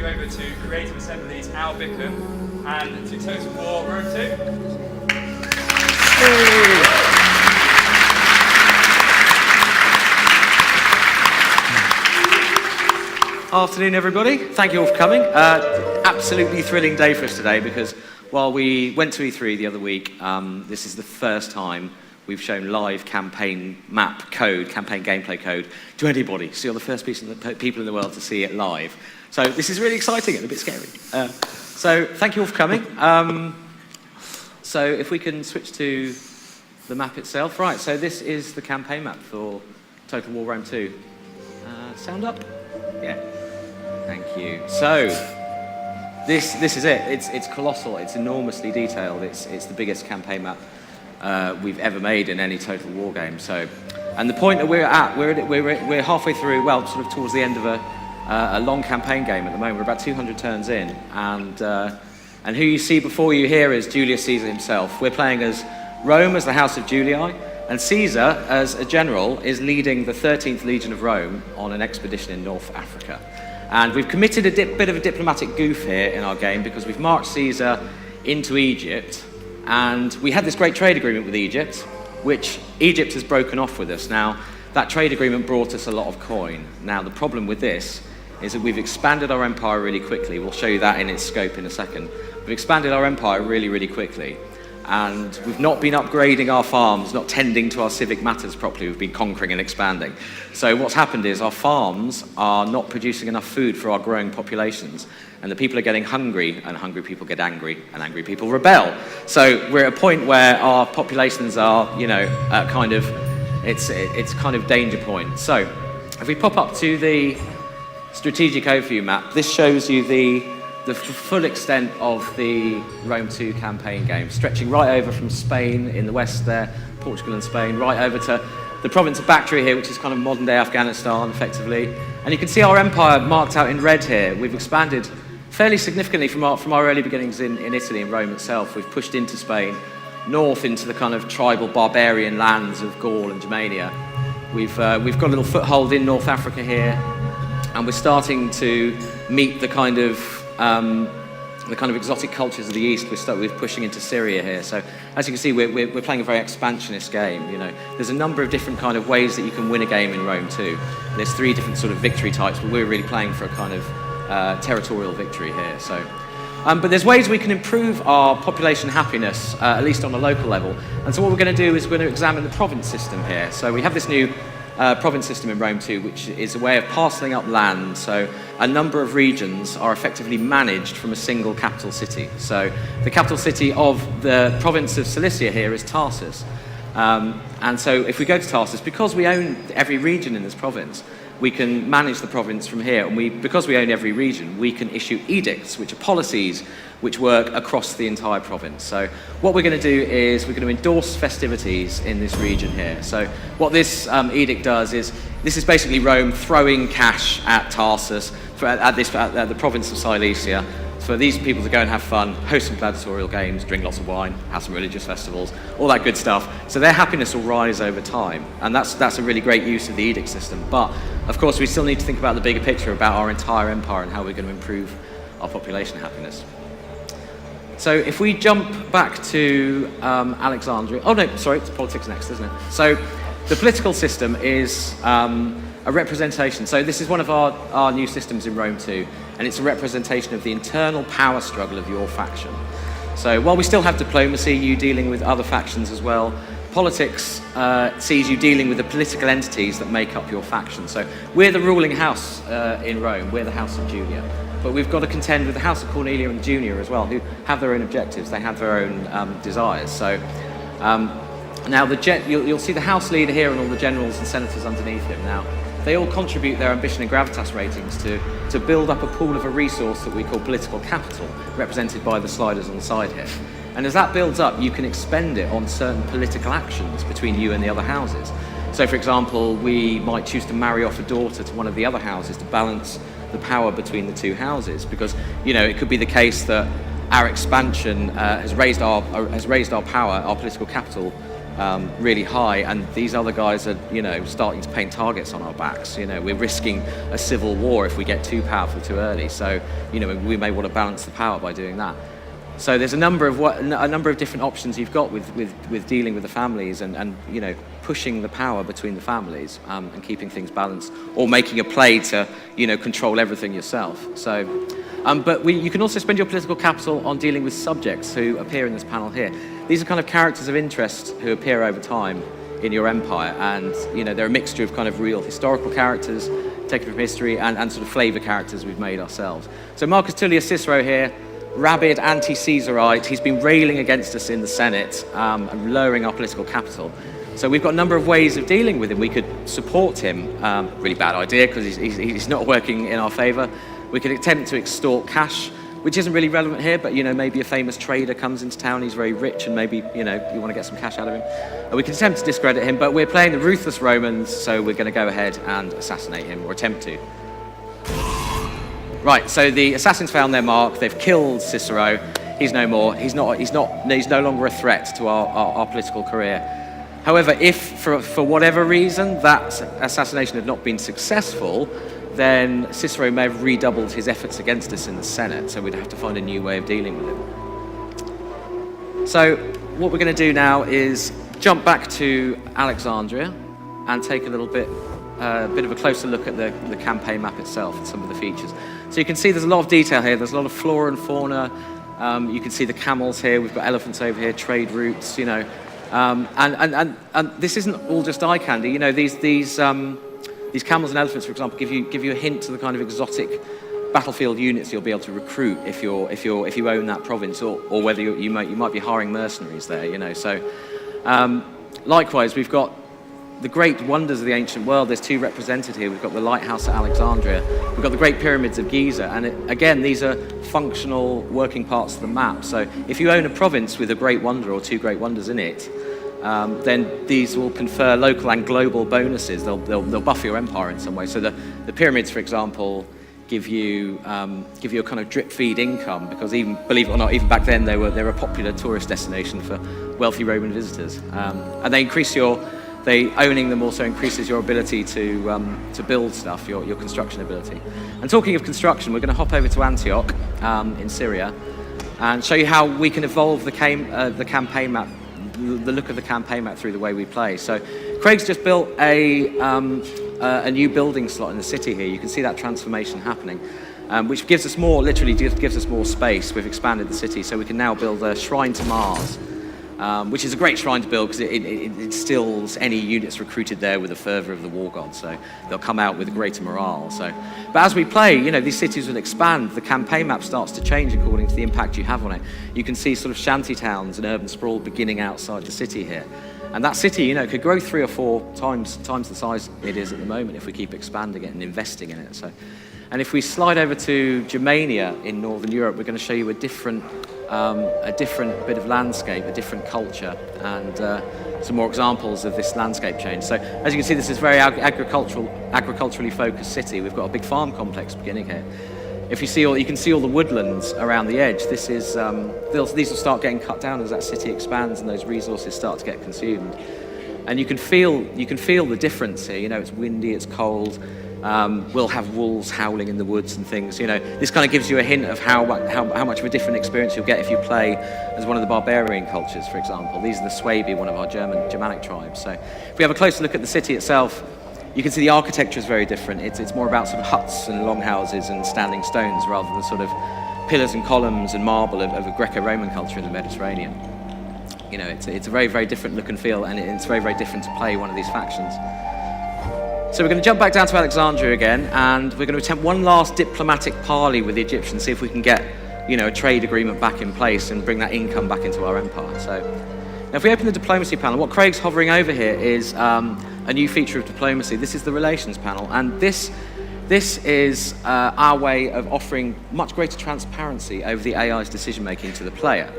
you over to Creative Assembly's Al Bickham and to Total War Rome 2. Afternoon, everybody. Thank you all for coming. Absolutely thrilling day for us today because while we went to E3 the other week, this is the first time we've shown live campaign map code, campaign gameplay code to anybody. So you're the first people in the world to see it live. So this is really exciting and a bit scary. So thank you all for coming. So if we can switch to the map itself. Right, so this is the campaign map for Total War Rome 2. Sound up? Yeah. Thank you. So this is it. It's colossal. It's enormously detailed. It's the biggest campaign map we've ever made in any Total War game. So, and the point that we're halfway through. Well, sort of towards the end of a long campaign game at the moment. We're about 200 turns in, and who you see before you here is Julius Caesar himself. We're playing as Rome as the House of Julii, and Caesar as a general is leading the 13th Legion of Rome on an expedition in North Africa. And we've committed a bit of a diplomatic goof here in our game because we've marched Caesar into Egypt, and we had this great trade agreement with Egypt, which Egypt has broken off with us. Now, that trade agreement brought us a lot of coin. Now, the problem with this is that we've expanded our empire really quickly. We'll show you that in its scope in a second. We've expanded our empire really, really quickly. And we've not been upgrading our farms, not tending to our civic matters properly. We've been conquering and expanding. So what's happened is our farms are not producing enough food for our growing populations. And the people are getting hungry, and hungry people get angry, and angry people rebel. So we're at a point where our populations are, it's kind of danger point. So if we pop up to the strategic overview map, this shows you the full extent of the Rome 2 campaign game, stretching right over from Spain in the west there, Portugal and Spain, right over to the province of Bactria here, which is kind of modern-day Afghanistan, effectively. And you can see our empire marked out in red here. We've expanded fairly significantly from our early beginnings in Italy and Rome itself. We've pushed into Spain, north into the kind of tribal barbarian lands of Gaul and Germania. We've got a little foothold in North Africa here, and we're starting to meet the kind of exotic cultures of the East. We're pushing into Syria here. So as you can see, we're playing a very expansionist game. You know, there's a number of different kind of ways that you can win a game in Rome 2. There's 3 different sort of victory types, but we're really playing for a kind of territorial victory here. So, but there's ways we can improve our population happiness, at least on a local level. And so what we're going to do is we're going to examine the province system here. So we have this new province system in Rome 2, which is a way of parceling up land. So a number of regions are effectively managed from a single capital city. So the capital city of the province of Cilicia here is Tarsus. And so if we go to Tarsus, because we own every region in this province, we can manage the province from here. And because we own every region, we can issue edicts, which are policies which work across the entire province. So what we're going to do is we're going to endorse festivities in this region here. So what this edict does is, this is basically Rome throwing cash at Tarsus, at the province of Cilicia, for these people to go and have fun, host some gladiatorial games, drink lots of wine, have some religious festivals, all that good stuff. So their happiness will rise over time. And that's a really great use of the edict system. But of course, we still need to think about the bigger picture about our entire empire and how we're going to improve our population happiness. So if we jump back to Alexandria, oh no, sorry, it's politics next, isn't it? So the political system is a representation. So this is one of our new systems in Rome 2, and it's a representation of the internal power struggle of your faction. So while we still have diplomacy, you dealing with other factions as well, politics sees you dealing with the political entities that make up your faction. So we're the ruling house in Rome, we're the House of Julia. But we've got to contend with the House of Cornelia and Junior as well, who have their own objectives, they have their own desires. So now you'll see the House leader here and all the generals and senators underneath him. Now, they all contribute their ambition and gravitas ratings to build up a pool of a resource that we call political capital, represented by the sliders on the side here. And as that builds up, you can expend it on certain political actions between you and the other houses. So, for example, we might choose to marry off a daughter to one of the other houses to balance the power between the two houses, because, you know, it could be the case that our expansion has raised our power, our political capital, really high, and these other guys are, starting to paint targets on our backs. We're risking a civil war if we get too powerful too early. So, we may want to balance the power by doing that. So there's a number of different options you've got with dealing with the families and pushing the power between the families and keeping things balanced, or making a play to control everything yourself. So, but you can also spend your political capital on dealing with subjects who appear in this panel here. These are kind of characters of interest who appear over time in your empire, and they're a mixture of kind of real historical characters taken from history and sort of flavour characters we've made ourselves. So Marcus Tullius Cicero here, rabid anti-Caesarite. He's been railing against us in the Senate and lowering our political capital. So we've got a number of ways of dealing with him. We could support him, really bad idea because he's not working in our favour. We could attempt to extort cash, which isn't really relevant here, but maybe a famous trader comes into town, he's very rich, and maybe you want to get some cash out of him. We can attempt to discredit him, but we're playing the ruthless Romans, so we're going to go ahead and assassinate him, or attempt to. Right, so the assassins found their mark. They've killed Cicero. He's no more. He's no longer a threat to our political career. However, if for whatever reason that assassination had not been successful, then Cicero may have redoubled his efforts against us in the Senate. So we'd have to find a new way of dealing with him. So what we're going to do now is jump back to Alexandria and take a bit of a closer look at the campaign map itself and some of the features. So you can see there's a lot of detail here. There's a lot of flora and fauna. You can see the camels here. We've got elephants over here, trade routes, and this isn't all just eye candy. These camels and elephants, for example, give you a hint to the kind of exotic battlefield units you'll be able to recruit if you own that province, or whether you might be hiring mercenaries there. So likewise, we've got the great wonders of the ancient world. There's two represented here. We've got the lighthouse at Alexandria. We've got the great pyramids of Giza. And again, these are functional working parts of the map. So if you own a province with a great wonder or two great wonders in it, then these will confer local and global bonuses. They'll buff your empire in some way. So the pyramids, for example, give you a kind of drip feed income, because believe it or not, even back then they were a popular tourist destination for wealthy Roman visitors. And they owning them also increases your ability to build stuff, your construction ability. And talking of construction, we're going to hop over to Antioch in Syria and show you how we can evolve the campaign map, the look of the campaign map through the way we play. So Craig's just built a new building slot in the city here. You can see that transformation happening, which gives us literally gives us more space. We've expanded the city, so we can now build a shrine to Mars, which is a great shrine to build because it instills any units recruited there with the fervour of the war god, so they'll come out with a greater morale. But as we play, these cities will expand. The campaign map starts to change according to the impact you have on it. You can see sort of shanty towns and urban sprawl beginning outside the city here. And that city, could grow 3 or 4 times the size it is at the moment if we keep expanding it and investing in it. And if we slide over to Germania in Northern Europe, we're going to show you a different bit of landscape, a different culture, and some more examples of this landscape change. So as you can see, this is a very agriculturally focused city. We've got a big farm complex beginning here. If you see you can see all the woodlands around the edge. This is these will start getting cut down as that city expands and those resources start to get consumed. And you can feel the difference here. It's windy, it's cold. We'll have wolves howling in the woods and things. This kind of gives you a hint of how much of a different experience you'll get if you play as one of the barbarian cultures, for example. These are the Swabi, one of our Germanic tribes. So if we have a closer look at the city itself, you can see the architecture is very different. It's more about sort of huts and longhouses and standing stones rather than sort of pillars and columns and marble of a Greco-Roman culture in the Mediterranean. It's a very, very different look and feel, and it's very, very different to play one of these factions. So we're going to jump back down to Alexandria again, and we're going to attempt one last diplomatic parley with the Egyptians, see if we can get, a trade agreement back in place and bring that income back into our empire. So now if we open the diplomacy panel, what Craig's hovering over here is a new feature of diplomacy. This is the relations panel, and this is our way of offering much greater transparency over the AI's decision-making to the player.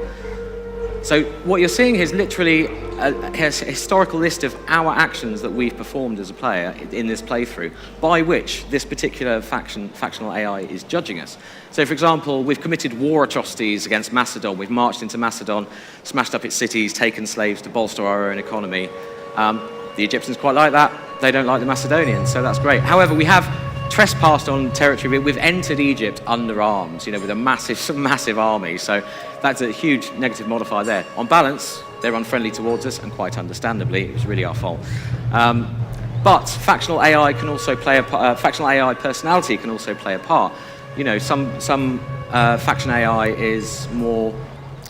So what you're seeing here is literally a historical list of our actions that we've performed as a player in this playthrough, by which this particular factional AI is judging us. So, for example, we've committed war atrocities against Macedon. We've marched into Macedon, smashed up its cities, taken slaves to bolster our own economy. The Egyptians quite like that. They don't like the Macedonians, so that's great. However, we have trespassed on territory. We've entered Egypt under arms, with a massive army. So that's a huge negative modifier there. On balance, they're unfriendly towards us, and quite understandably, it was really our fault. But factional AI can also play factional AI personality can also play a part. Some faction AI is more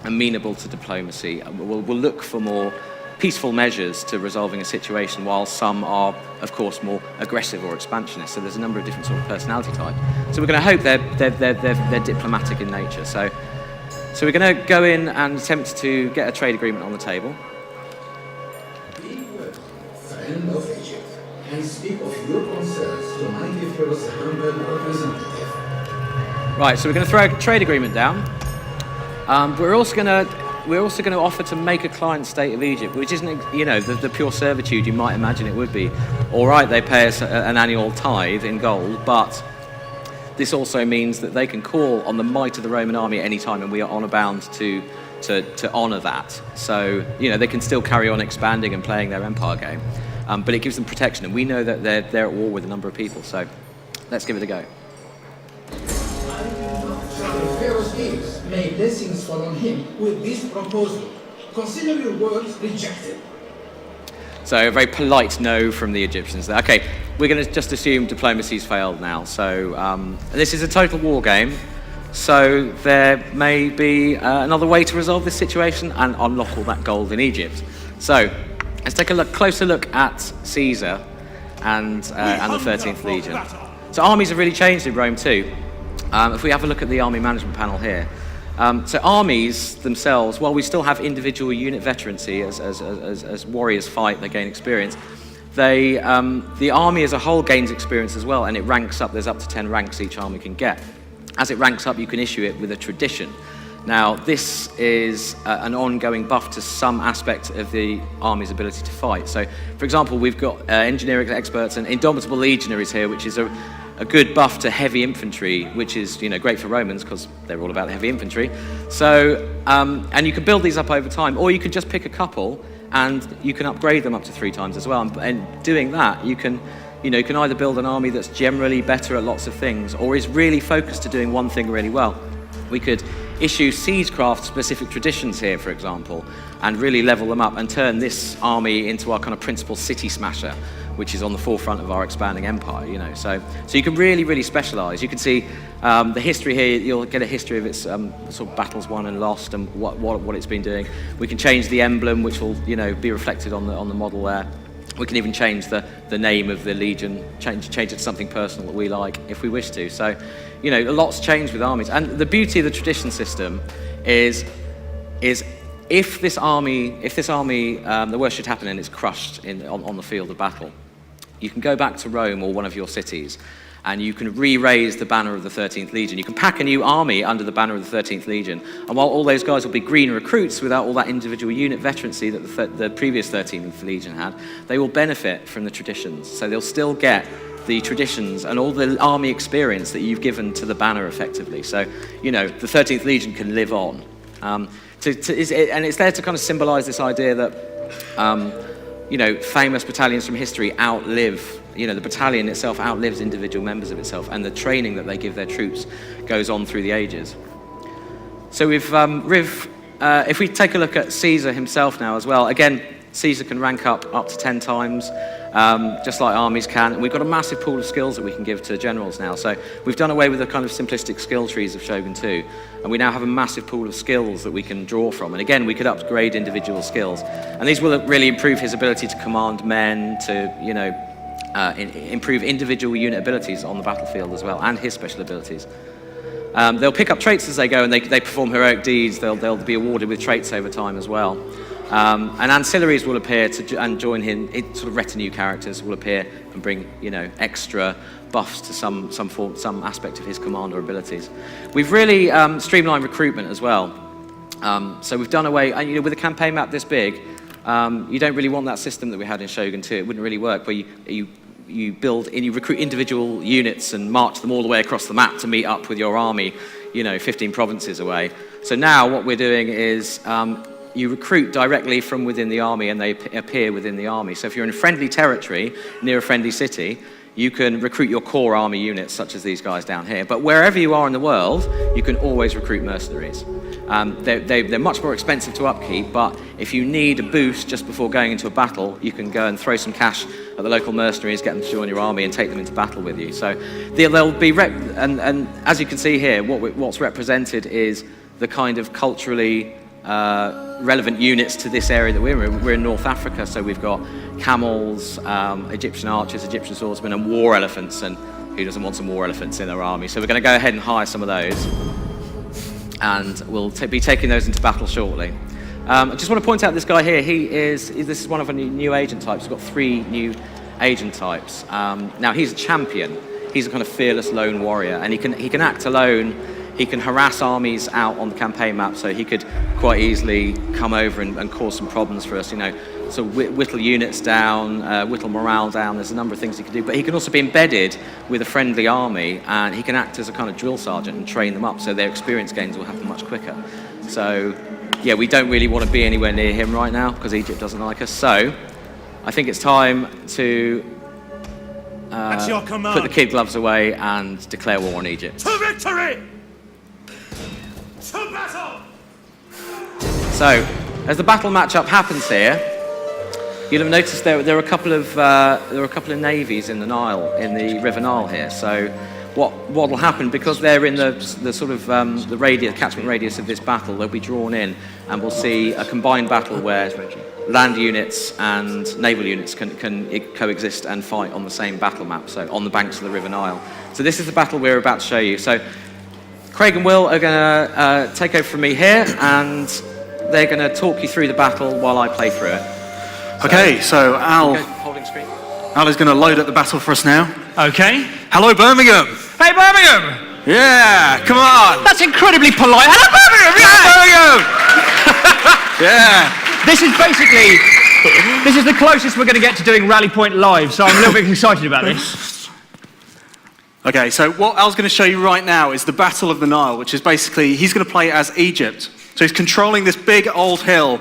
amenable to diplomacy. We'll look for more peaceful measures to resolving a situation, while some are, of course, more aggressive or expansionist. So there's a number of different sort of personality types. So we're going to hope they're diplomatic in nature. So we're going to go in and attempt to get a trade agreement on the table. Be well, friend of Egypt, and speak of your concerns to my Pharaoh's humble representative. Right, so we're going to throw a trade agreement down. We're also going to offer to make a client state of Egypt, which isn't, the pure servitude you might imagine it would be. All right, they pay us an annual tithe in gold, but this also means that they can call on the might of the Roman army at any time, and we are honor bound to honour that. So, they can still carry on expanding and playing their empire game, but it gives them protection, and we know that they're at war with a number of people. So, let's give it a go. Pharaoh's ears, may blessings fall on him with this proposal. Consider your words rejected. So a very polite no from the Egyptians there. Okay, we're going to just assume diplomacy's failed now. So this is a total war game. So there may be another way to resolve this situation and unlock all that gold in Egypt. So let's take a closer look at Caesar and the 13th Legion. So armies have really changed in Rome too. If we have a look at the army management panel here, so armies themselves, while we still have individual unit veterancy as warriors fight, they gain experience, the army as a whole gains experience as well, and it ranks up. There's up to 10 ranks each army can get. As it ranks up, you can issue it with a tradition. Now, this is an ongoing buff to some aspect of the army's ability to fight. So, for example, we've got engineering experts and indomitable legionaries here, which is a good buff to heavy infantry, which is great for Romans because they're all about the heavy infantry. So, and you can build these up over time, or you could just pick a couple and you can upgrade them up to 3 times as well. And doing that, you can either build an army that's generally better at lots of things, or is really focused to doing one thing really well. We could issue siegecraft specific traditions here, for example, and really level them up and turn this army into our kind of principal city smasher, which is on the forefront of our expanding empire, So you can really specialize. You can see the history here. You'll get a history of its sort of battles won and lost and what it's been doing. We can change the emblem, which will, be reflected on the model there. We can even change the name of the legion, change it to something personal that we like if we wish to. So, a lot's changed with armies. And the beauty of the tradition system is if this army, the worst should happen and it's crushed on the field of battle, you can go back to Rome or one of your cities and you can re-raise the banner of the 13th Legion. You can pack a new army under the banner of the 13th Legion. And while all those guys will be green recruits without all that individual unit veterancy that the previous 13th Legion had, they will benefit from the traditions. So they'll still get the traditions and all the army experience that you've given to the banner effectively. So, the 13th Legion can live on. And it's there to kind of symbolize this idea that famous battalions from history outlive, the battalion itself outlives individual members of itself, and the training that they give their troops goes on through the ages. So if we take a look at Caesar himself now as well, again, Caesar can rank up to 10 times, just like armies can. And we've got a massive pool of skills that we can give to generals now. So we've done away with the kind of simplistic skill trees of Shogun 2, and we now have a massive pool of skills that we can draw from. And again, we could upgrade individual skills. And these will really improve his ability to command men, to, improve individual unit abilities on the battlefield as well, and his special abilities. They'll pick up traits as they go, and they perform heroic deeds. They'll be awarded with traits over time as well. And ancillaries will appear and join him. Sort of retinue characters will appear and bring, extra buffs to some aspect of his command or abilities. We've really streamlined recruitment as well. So we've done away, with a campaign map this big, you don't really want that system that we had in Shogun 2. It wouldn't really work, where you build and you recruit individual units and march them all the way across the map to meet up with your army, 15 provinces away. So now what we're doing is you recruit directly from within the army, and they appear within the army. So if you're in friendly territory near a friendly city, you can recruit your core army units, such as these guys down here. But wherever you are in the world, you can always recruit mercenaries. They're much more expensive to upkeep, but if you need a boost just before going into a battle, you can go and throw some cash at the local mercenaries, get them to join your army, and take them into battle with you. So they'll be and as you can see here, what's represented is the kind of culturally relevant units to this area that we're in. We're in North Africa, so we've got camels, Egyptian archers, Egyptian swordsmen, and war elephants. And who doesn't want some war elephants in their army? So we're going to go ahead and hire some of those, and we'll be taking those into battle shortly. I just want to point out this guy here. This is one of our new agent types. We've got 3 new agent types. Now he's a champion. He's a kind of fearless lone warrior, and he can act alone. He can harass armies out on the campaign map, so he could quite easily come over and cause some problems for us, So whittle units down, whittle morale down. There's a number of things he can do, but he can also be embedded with a friendly army, and he can act as a kind of drill sergeant and train them up, so their experience gains will happen much quicker. So, yeah, we don't really want to be anywhere near him right now because Egypt doesn't like us. So, I think it's time to put the kid gloves away and declare war on Egypt. To victory! To battle! So, as the battle matchup happens here, you'll have noticed there are a couple of navies in the Nile, in the River Nile here. So, what will happen, because they're in the sort of the catchment radius of this battle, they'll be drawn in, and we'll see a combined battle where land units and naval units can coexist and fight on the same battle map. So, on the banks of the River Nile. So, this is the battle we're about to show you. So, Craig and Will are going to take over from me here, and they're going to talk you through the battle while I play through it. Okay, so Al is going to load up the battle for us now. Okay. Hello, Birmingham. Hey, Birmingham! Yeah, come on. That's incredibly polite. Hello, Birmingham! Yeah. This is the closest we're going to get to doing Rally Point live, so I'm a little bit excited about this. Okay, so what Al's going to show you right now is the Battle of the Nile, which is basically, he's going to play as Egypt. So he's controlling this big old hill.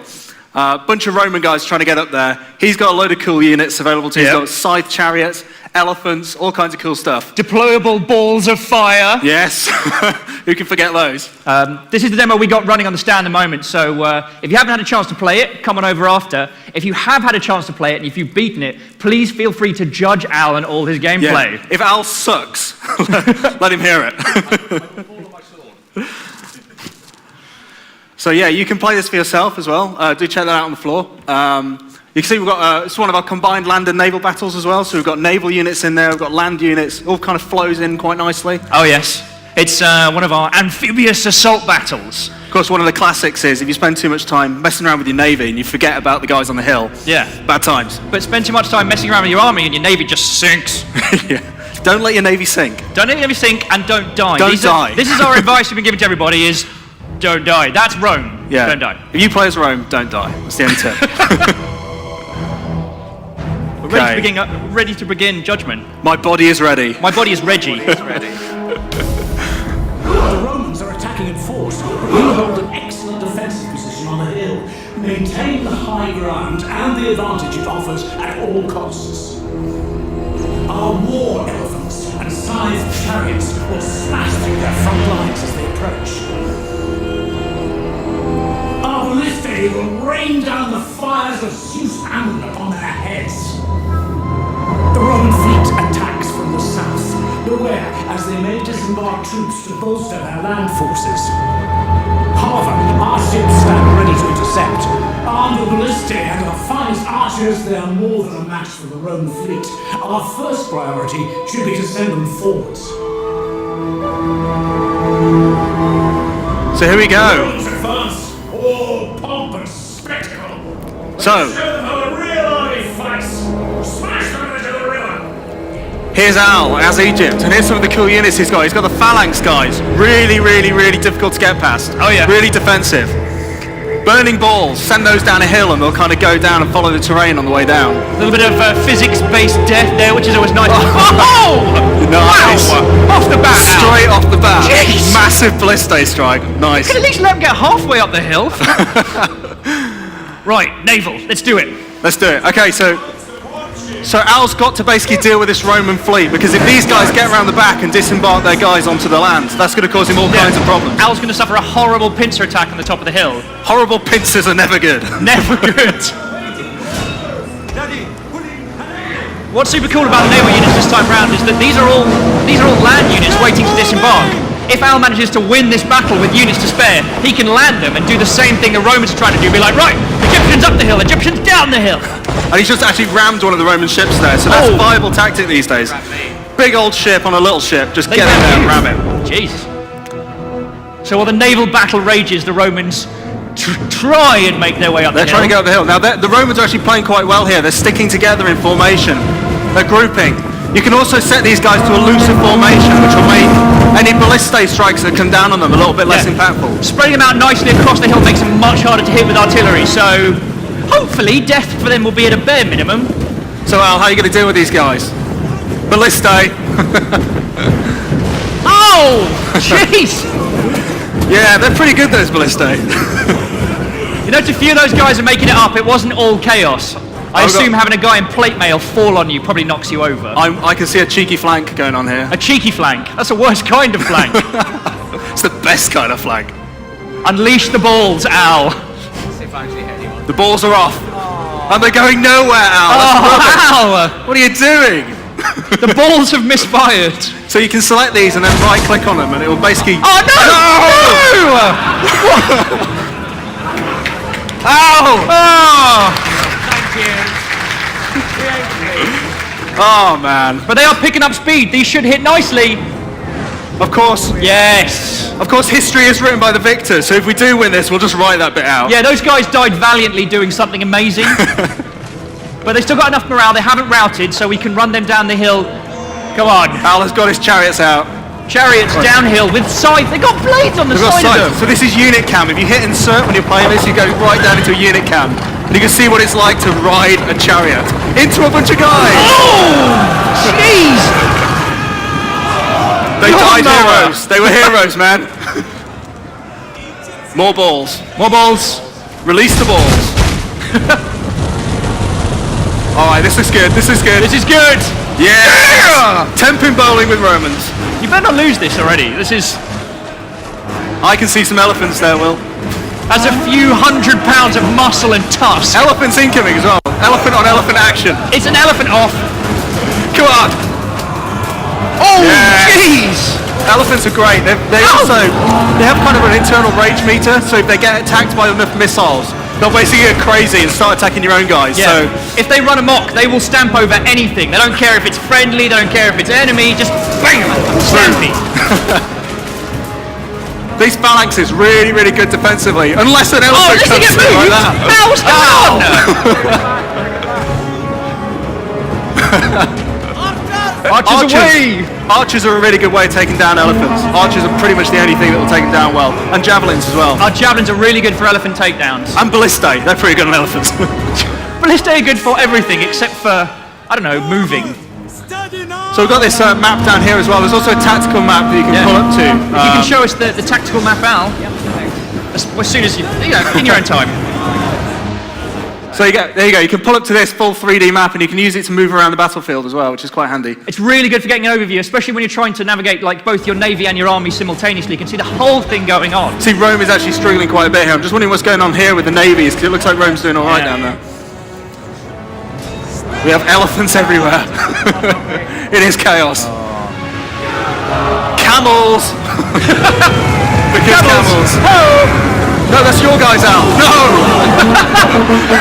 A bunch of Roman guys trying to get up there. He's got a load of cool units available to him. He's got scythe chariots, elephants, all kinds of cool stuff. Deployable balls of fire. Yes. Who can forget those? This is the demo we got running on the stand at the moment, so if you haven't had a chance to play it, come on over after. If you have had a chance to play it and if you've beaten it, please feel free to judge Al and all his gameplay. Yeah. If Al sucks, let him hear it. So yeah, you can play this for yourself as well. Do check that out on the floor. You can see we've got, it's one of our combined land and naval battles as well. So we've got naval units in there, we've got land units, all kind of flows in quite nicely. Oh yes, it's one of our amphibious assault battles. Of course, one of the classics is if you spend too much time messing around with your navy and you forget about the guys on the hill. Yeah. Bad times. But spend too much time messing around with your army and your navy just sinks. Yeah. Don't let your navy sink. Don't let your navy sink and don't die. Don't die. This is our advice we've been giving to everybody is, don't die. That's Rome. Yeah. Don't die. If you play as Rome, don't die. That's the only tip. We're ready to begin judgment. My body is ready. My body is Reggie. The Romans are attacking in force, but we hold an excellent defensive position on the hill. Maintain the high ground and the advantage it offers at all costs. Our war elephants and scythe chariots will smash through their front lines as they approach. Our ballistae will rain down the fires of Zeus Ammon upon their heads. The Roman fleet attacks from the south. Beware, as they may disembark troops to bolster their land forces. However, our ships stand ready to intercept. Armed with ballistae and our finest archers, they are more than a match for the Roman fleet. Our first priority should be to send them forwards. So here we go. Advance, all pomp and spectacle. So, Show them how a real army fights. Smash them into the river. here's Al as Egypt, and here's some of the cool units he's got. He's got the phalanx guys. Really, really, really difficult to get past. Oh yeah. Really defensive. burning balls. Send those down a hill and they'll kind of go down and follow the terrain on the way down. A little bit of physics-based death there, which is always nice. Oh! Nice. Wow! Off the bat. Straight off the bat. Jeez. Massive ballista strike. Nice. Could at least let him get halfway up the hill. Right, naval. Let's do it. Let's do it. Okay, so Al's got to basically deal with this Roman fleet, because if these guys get around the back and disembark their guys onto the land, that's going to cause him all kinds of problems. Al's going to suffer a horrible pincer attack on the top of the hill. Horrible pincers are never good. Never good. What's super cool about the naval units this time round is that these are all land units waiting to disembark. If Al manages to win this battle with units to spare, he can land them and do the same thing the Romans are trying to do. Be like, right, Egyptians up the hill, Egyptians down the hill. And he's just actually rammed one of the Roman ships there, so that's a viable tactic these days. Big old ship on a little ship, just get in there and ram it. Jesus. So while the naval battle rages, the Romans try and make their way up the hill. They're trying to go up the hill. Now, the Romans are actually playing quite well here. They're sticking together in formation. They're grouping. You can also set these guys to a looser formation, which will make any ballistae strikes that come down on them a little bit less impactful. Spreading them out nicely across the hill makes them much harder to hit with artillery, so hopefully death for them will be at a bare minimum. So Al, how are you going to deal with these guys? Ballistae. Oh! Jeez! Yeah, they're pretty good, those ballistae. You know, a few of those guys are making it up. It wasn't all chaos. I assume having a guy in plate mail fall on you probably knocks you over. I can see a cheeky flank going on here. A cheeky flank. That's the worst kind of flank. It's the best kind of flank. Unleash the balls, Al. See if I actually hit anyone. The balls are off. And they're going nowhere, Al. Al! What are you doing? The balls have misfired. So you can select these and then right click on them and it will basically... Oh no! No! Ow! Oh! Oh man. But they are picking up speed. These should hit nicely. Of course. Yes. Of course, history is written by the victor, so if we do win this, we'll just write that bit out. Yeah, those guys died valiantly doing something amazing. But they still got enough morale. They haven't routed, so we can run them down the hill. Go on. Al has got his chariots out. Chariots downhill with scythe. They got blades on the side of them. So this is unit cam. If you hit insert when you're playing this, you go right down into a unit cam. And you can see what it's like to ride a chariot into a bunch of guys. Oh! Jeez! They died heroes. They were heroes, man. More balls. More balls. Release the balls. Alright, this is good. This is good. This is good. Yeah! 10-pin bowling with Romans. You better not lose this already. This is... I can see some elephants there, Will. That's a few 100 pounds of muscle and tusk. Elephants incoming as well. Elephant on elephant action. It's an elephant off. Come on. Oh, Yes. jeez! Elephants are great. They have kind of an internal rage meter, so if they get attacked by enough missiles, they'll basically get crazy and start attacking your own guys. Yeah. So If they run amok, they will stamp over anything. They don't care if it's friendly, they don't care if it's enemy, just bam! Stampy. these phalanxes really, really good defensively, unless an elephant Let's comes get through like moved! that. Now what's going on? Archers away! Archers are a really good way of taking down elephants. Archers are pretty much the only thing that will take them down well. And javelins as well. Our javelins are really good for elephant takedowns. And ballistae, they're pretty good on elephants. Ballistae are good for everything except for, I don't know, moving. So we've got this map down here as well. There's also a tactical map that you can pull up to. If you can show us the tactical map, Al, as soon as you know, in your own time. So there you go. You can pull up to this full 3D map and you can use it to move around the battlefield as well, which is quite handy. It's really good for getting an overview, especially when you're trying to navigate like both your navy and your army simultaneously. You can see the whole thing going on. See, Rome is actually struggling quite a bit here. I'm just wondering what's going on here with the navies, because it looks like Rome's doing all right down there. We have elephants everywhere. It is chaos. Camels! Because camels. Oh! No, that's your guys, Al. No!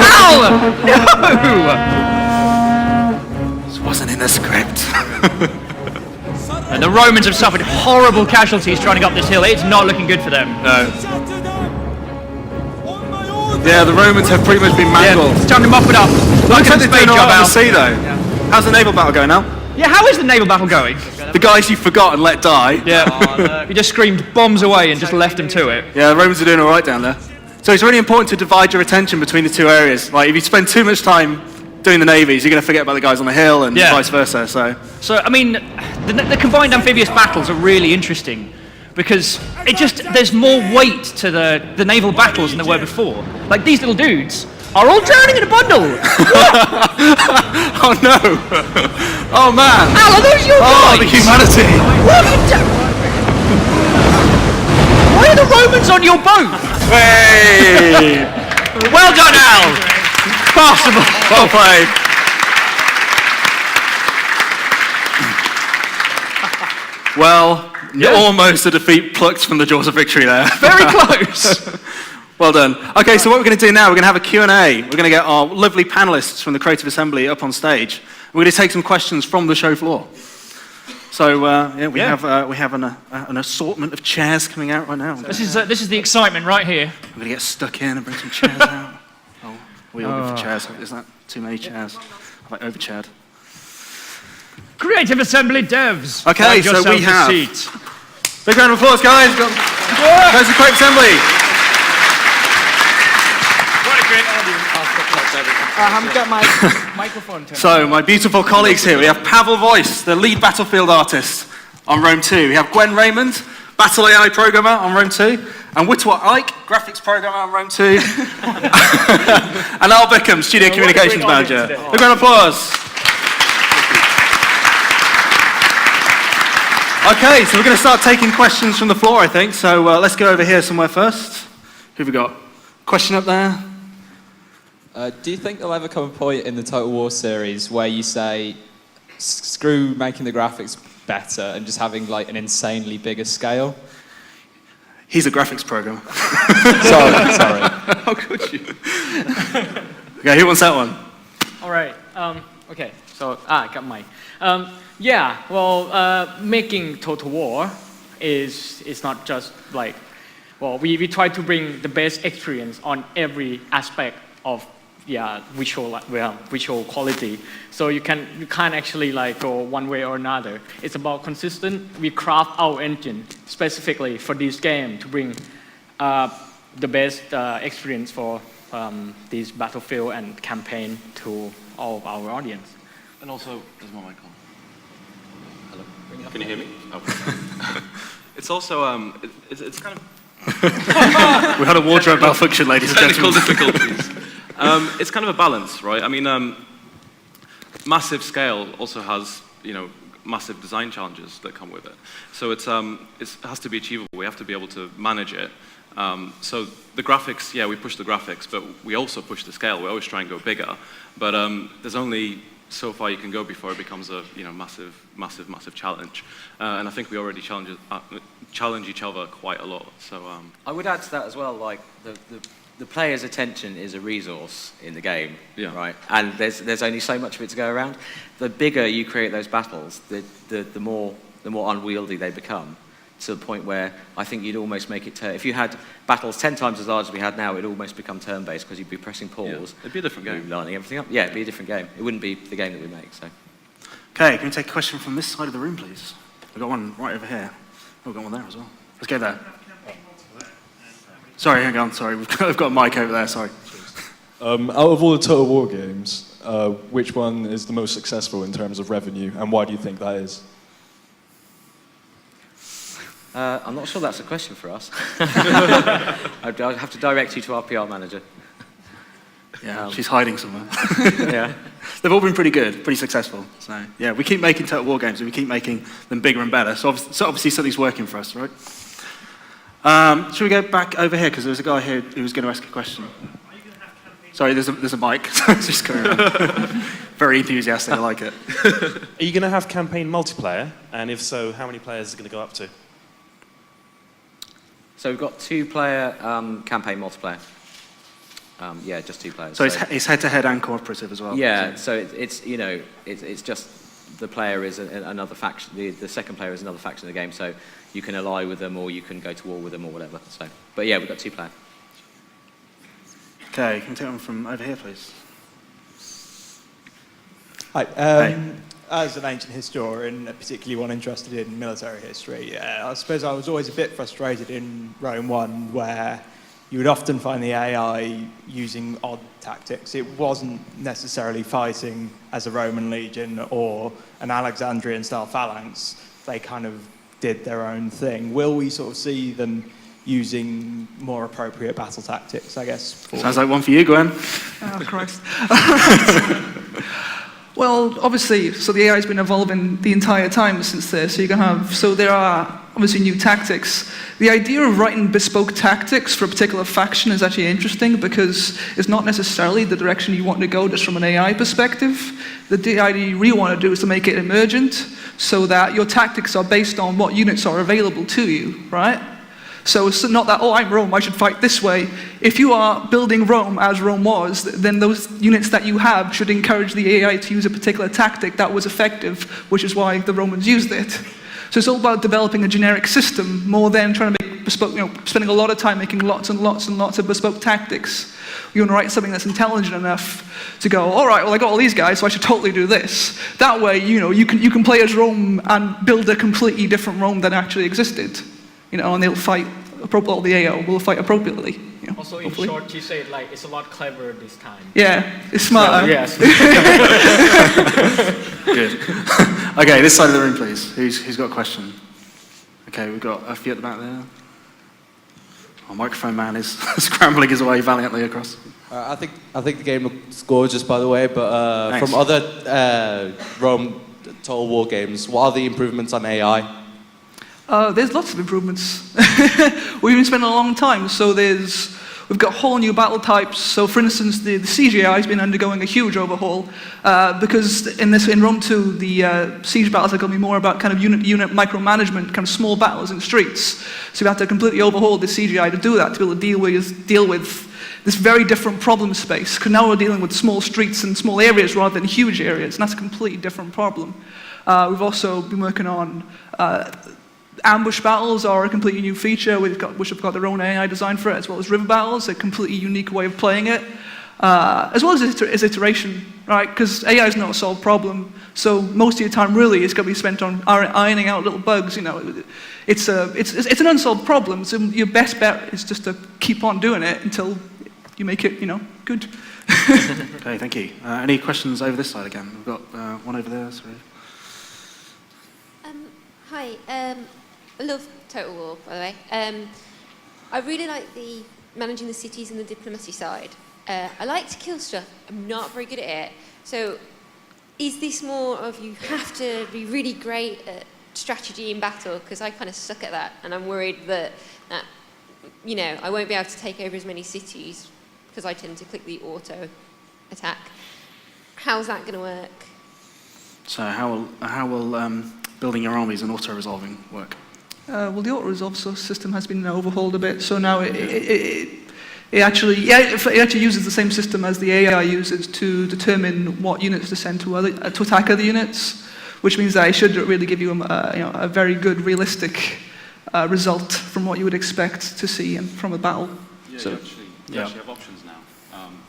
Al! No! This wasn't in the script. And the Romans have suffered horrible casualties trying to go up this hill. It's not looking good for them. No. Yeah, the Romans have pretty much been mangled. Yeah, it's time to mop it up. Looks like at they're the spade doing all job, right on Al. the sea, though. How's the naval battle going now? Yeah, how is the naval battle going? The guys you forgot and let die. Yeah, you just screamed bombs away and just left them to it. Yeah, the Romans are doing all right down there. So it's really important to divide your attention between the two areas. Like if you spend too much time doing the navies, you're going to forget about the guys on the hill and vice versa. So I mean, the combined amphibious battles are really interesting because there's more weight to the naval battles than there were before. Like these little dudes are all drowning in a bundle. Oh no! Oh man! Al, are those your guys? Oh, the humanity! What have you done? Why are the Romans on your boat? Hey! Well done, Al. Possible. Well played. Well, almost a defeat plucked from the jaws of victory there. Very close. Well done. Okay, so what we're going to do now, we're going to have a Q&A. We're going to get our lovely panelists from the Creative Assembly up on stage. We're going to take some questions from the show floor. So we have an assortment of chairs coming out right now. This is the excitement right here. We're going to get stuck in and bring some chairs out. Oh, we all go for chairs. Is that too many chairs? Have I overchaired? Creative Assembly devs. Okay, so we have. Big round of applause, guys. There's the Creative Assembly. I haven't got my microphone turned. So, my beautiful colleagues here. We have Pavel Voice, the lead battlefield artist on Rome 2. We have Gwen Raymond, Battle AI programmer on Rome 2. And Whitwa Ike, graphics programmer on Rome 2. And Al Bickham, studio communications manager. Big round of applause. Okay, so we're going to start taking questions from the floor, I think. So, let's go over here somewhere first. Who have we got? Question up there? Do you think there'll ever come a point in the Total War series where you say, screw making the graphics better and just having like an insanely bigger scale? He's a graphics programmer. Sorry. How could you? Okay, who wants that one? All right. Okay. So I got mine. Making Total War is not just like, we try to bring the best experience on every aspect of visual quality. So you can't actually like go one way or another. It's about consistent. We craft our engine specifically for this game to bring the best experience for this battlefield and campaign to all of our audience. And also, there's my mic on. Hello. Can you hear me? Oh. It's also it's kind of. We had a wardrobe malfunction, ladies and technical gentlemen. difficulties. It's kind of a balance, right? I mean, massive scale also has, massive design challenges that come with it. So it has to be achievable. We have to be able to manage it. So the graphics, we push the graphics, but we also push the scale. We always try and go bigger. But there's only so far you can go before it becomes a massive challenge. And I think we already challenge each other quite a lot. So I would add to that as well, like the player's attention is a resource in the game, right? And there's only so much of it to go around. The bigger you create those battles, the more unwieldy they become, to the point where I think you'd almost make it if you had battles 10 times as large as we had now, it'd almost become turn-based because you'd be pressing pause. Yeah, it'd be a different game. Lining everything up. Yeah, it'd be a different game. It wouldn't be the game that we make. So. Okay, can we take a question from this side of the room, please? We've got one right over here. Oh, we've got one there as well. Let's go there. Sorry, hang on. Sorry, we've got a mic over there. Sorry. Out of all the Total War games, which one is the most successful in terms of revenue, and why do you think that is? I'm not sure that's a question for us. I'd have to direct you to our PR manager. Yeah, she's hiding somewhere. Yeah. They've all been pretty good, pretty successful. So, yeah, we keep making Total War games and we keep making them bigger and better. So obviously something's working for us, right? Should we go back over here? Because there's a guy here who was going to ask a question. Sorry, there's a mic. It's just coming around. Very enthusiastic, I like it. Are you going to have campaign multiplayer? And if so, how many players is it going to go up to? So we've got 2-player campaign multiplayer. Just 2 players. So it's head-to-head and cooperative as well. Yeah, so it's just the player is another faction. The second player is another faction of the game. So you can ally with them, or you can go to war with them, or whatever. So, but yeah, we've got 2-player. Okay, can we take one from over here, please? Hi. Hey. As an ancient historian, particularly one interested in military history, I suppose I was always a bit frustrated in Rome 1 where you would often find the AI using odd tactics. It wasn't necessarily fighting as a Roman legion or an Alexandrian-style phalanx. They kind of did their own thing. Will we sort of see them using more appropriate battle tactics, I guess? Sounds like one for you, Gwen. Oh, Christ. Well, obviously, so the AI has been evolving the entire time since there. So there are obviously new tactics. The idea of writing bespoke tactics for a particular faction is actually interesting because it's not necessarily the direction you want to go just from an AI perspective. The idea you really want to do is to make it emergent so that your tactics are based on what units are available to you, right? So it's not that, oh, I'm Rome, I should fight this way. If you are building Rome as Rome was, then those units that you have should encourage the AI to use a particular tactic that was effective, which is why the Romans used it. So it's all about developing a generic system more than trying to make bespoke, spending a lot of time making lots and lots and lots of bespoke tactics. You want to write something that's intelligent enough to go, all right, well, I got all these guys, so I should totally do this. That way, you can play as Rome and build a completely different Rome than actually existed. And they'll fight appropriately. The AI will fight appropriately. Also, in hopefully. short, you said like it's a lot cleverer this time. Yeah, it's smarter. Yes. Good. Okay, this side of the room, please. Who's got a question? Okay, we've got a few at the back there. Our microphone man is scrambling his way valiantly across. I think the game looks gorgeous, by the way. But Thanks. from other Rome Total War games, what are the improvements on AI? There's lots of improvements. We've been spending a long time, so we've got whole new battle types. So for instance, the siege AI has been undergoing a huge overhaul because in Rome 2, the siege battles are going to be more about kind of unit micromanagement, kind of small battles in streets. So we have to completely overhaul the siege AI to do that, to be able to deal with this very different problem space. Because now we're dealing with small streets and small areas rather than huge areas, and that's a completely different problem. We've also been working on ambush battles are a completely new feature, which have got their own AI design for it, as well as river battles, a completely unique way of playing it, as well as iteration, right? Because AI is not a solved problem, so most of your time really is going to be spent on ironing out little bugs. It's an unsolved problem, so your best bet is just to keep on doing it until you make it, good. Okay, thank you. Any questions over this side again? We've got one over there. Sorry. Hi. I love Total War, by the way. I really like the managing the cities and the diplomacy side. I like to kill stuff. I'm not very good at it. So is this more of you have to be really great at strategy in battle? Because I kind of suck at that, and I'm worried that I won't be able to take over as many cities because I tend to click the auto attack. How's that going to work? So how will building your armies and auto-resolving work? Well, the auto-resolve system has been overhauled a bit, so now it actually uses the same system as the AI uses to determine what units to send to attack other units, which means that it should really give you a very good, realistic result from what you would expect to see from a battle. Yeah, So, you actually have options now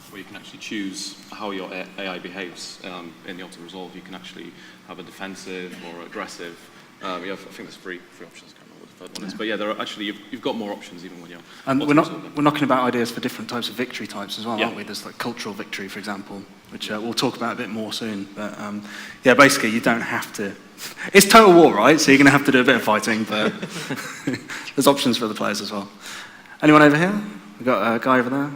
where you can actually choose how your AI behaves in the auto-resolve. You can actually have a defensive or aggressive. I think there's three options. I can't remember what the third one is. But yeah, there are actually you've got more options even when you're. And we're knocking about ideas for different types of victory types as well, aren't we? There's like cultural victory, for example, which we'll talk about a bit more soon. But yeah, basically you don't have to. It's Total War, right? So you're going to have to do a bit of fighting, but there's options for the players as well. Anyone over here? We've got a guy over there.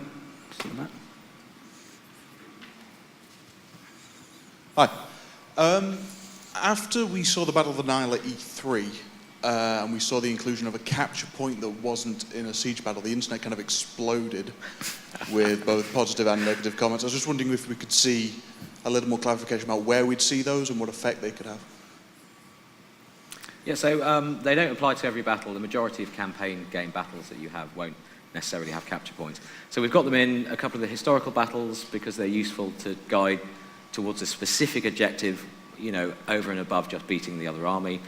Hi. After we saw the Battle of the Nile at E3, and we saw the inclusion of a capture point that wasn't in a siege battle, the internet kind of exploded with both positive and negative comments. I was just wondering if we could see a little more clarification about where we'd see those and what effect they could have. Yeah, so they don't apply to every battle. The majority of campaign game battles that you have won't necessarily have capture points. So we've got them in a couple of the historical battles because they're useful to guide towards a specific objective, over and above just beating the other army.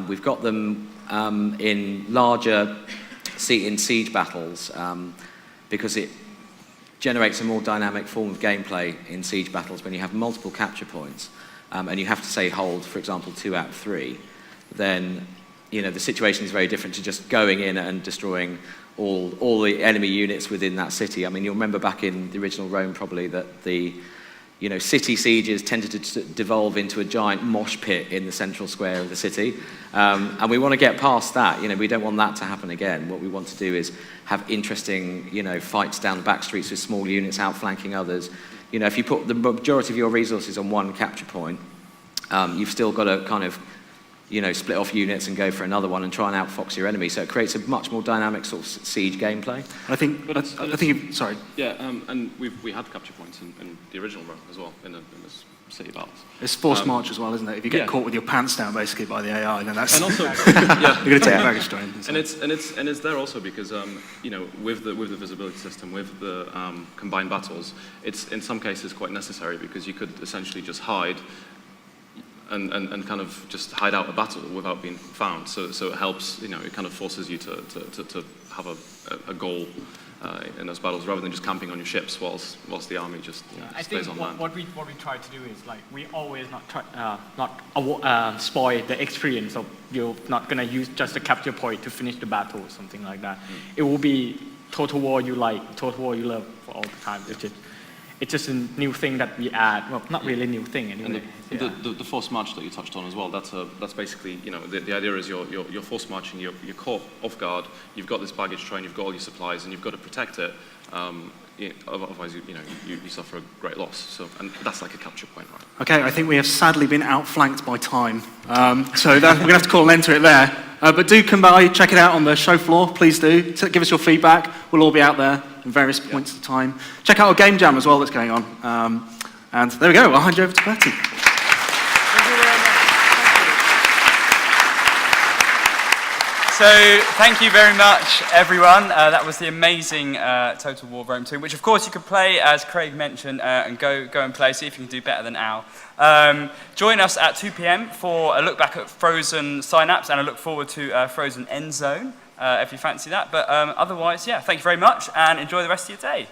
We've got them in larger siege battles because it generates a more dynamic form of gameplay in siege battles when you have multiple capture points and you have to say hold, for example, 2 out of 3, then the situation is very different to just going in and destroying all the enemy units within that city. I mean, you'll remember back in the original Rome probably that the city sieges tended to devolve into a giant mosh pit in the central square of the city. And we want to get past that. We don't want that to happen again. What we want to do is have interesting, fights down the back streets with small units outflanking others. If you put the majority of your resources on one capture point, you've still got to kind of, split off units and go for another one and try and outfox your enemy. So it creates a much more dynamic sort of siege gameplay. I think. Sorry. Yeah, and we had capture points in the original Rome as well in the city battles. It's forced march as well, isn't it? If you get caught with your pants down basically by the AI, then that's and also you're going to take baggage strain. And it's there also because with the visibility system, with the combined battles, it's in some cases quite necessary because you could essentially just hide. And kind of just hide out a battle without being found. So it helps, it kind of forces you to have a goal in those battles rather than just camping on your ships whilst the army just stays on land. What we try to do is like we always not spoil the experience of you're not gonna use just a capture point to finish the battle or something like that. It will be Total War you like, Total War you love for all the time. It's just a new thing that we add. Well, not really a new thing anyway. And the forced march that you touched on as well. That's basically the idea is you're forced marching. You're caught off guard. You've got this baggage train. You've got all your supplies, and you've got to protect it. Otherwise, you suffer a great loss. So, and that's like a capture point, right? Okay, I think we have sadly been outflanked by time. So we're going to have to call an end to it there. But do come by, check it out on the show floor. Please do. Give us your feedback. We'll all be out there in various points of time. Check out our game jam as well that's going on. And there we go. I'll hand you over to Bertie. So thank you very much, everyone. That was the amazing Total War Rome 2, which of course you could play, as Craig mentioned, and go and play, see if you can do better than Al. Join us at 2 p.m. for a look back at Frozen Synapse, and I look forward to Frozen End Zone, if you fancy that. But otherwise, yeah, thank you very much, and enjoy the rest of your day.